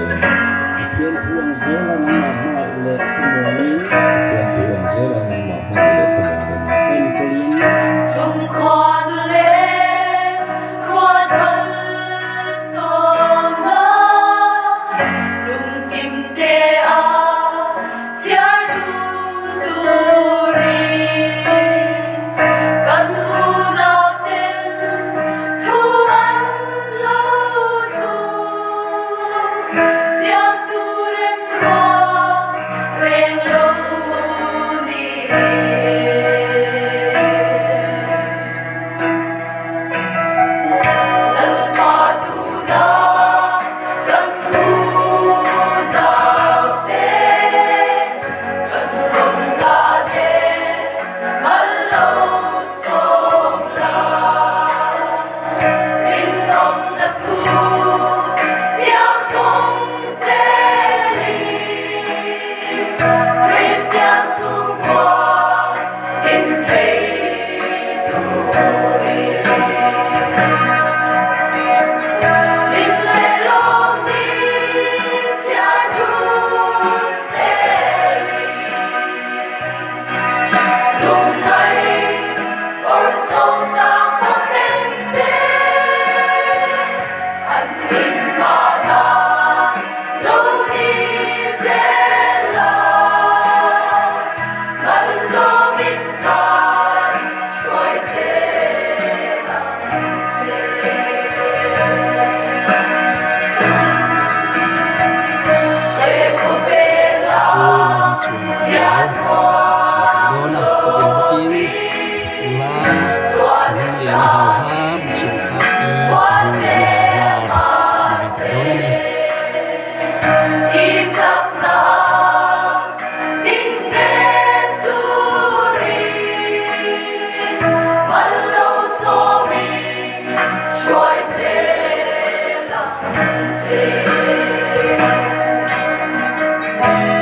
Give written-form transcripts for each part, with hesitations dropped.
Thiên uang zela na ma ule semuanya Tuhan zela na mahal semua pen kolin Zum Kornele ruột bần som la lung kim te a chia du tu ri kan u nao ten thu an lo thu siam tu rem ro reng lo ni Christian zum Chor in Theodori Lim lệ lom đi chia đun xe lì Lung này ở sông Giang Bắc khen xe Anh mình mà na lâu đi dễ là Ngân số mình cài chuối dễ làm dễ Lệ của về là Sườn giáo một cái đó là có tiền kiếm là những người là hào hoa một sự khác đi cho những người là hào hoa một cái đó là nè Y chắp na tình đến tu ri Mắt lâu số mình trôi dễ lòng dễ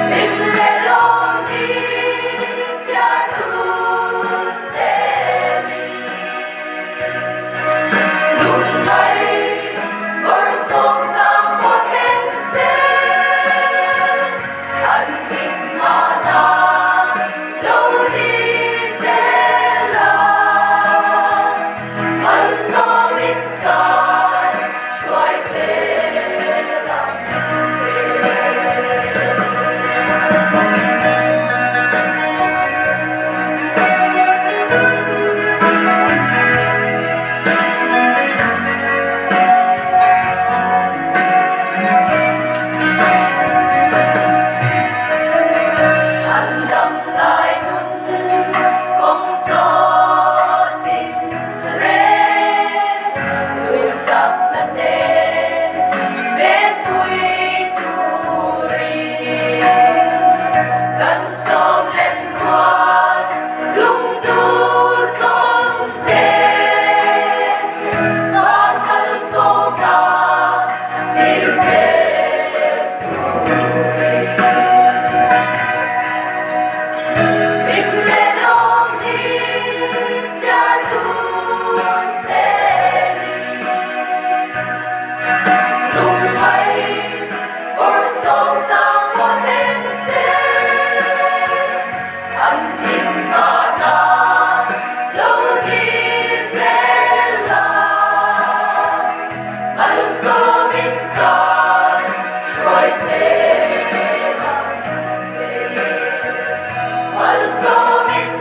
Lim lệ lom đi chia đun xe lì Lúc này bờ sông Giang Bắc khen xe Anh mình mà na lâu đi dễ là Mắt số mình cài chuối dễ làm dễ Anh đâm lại nun công gió tình rê Tuổi sắc năn nê vết bụi tu ri Cần xóm lên hoa lung tu xóm tê Vang thân xóm na đi dễ tu ri Lim lệ lom đi chia đun xe lì Lúc này bờ sông Giang Bắc khen xe Anh nhìn mà na lâu đi dễ là Mắt số mình cài chuối dễ làm dễ Mắt số mình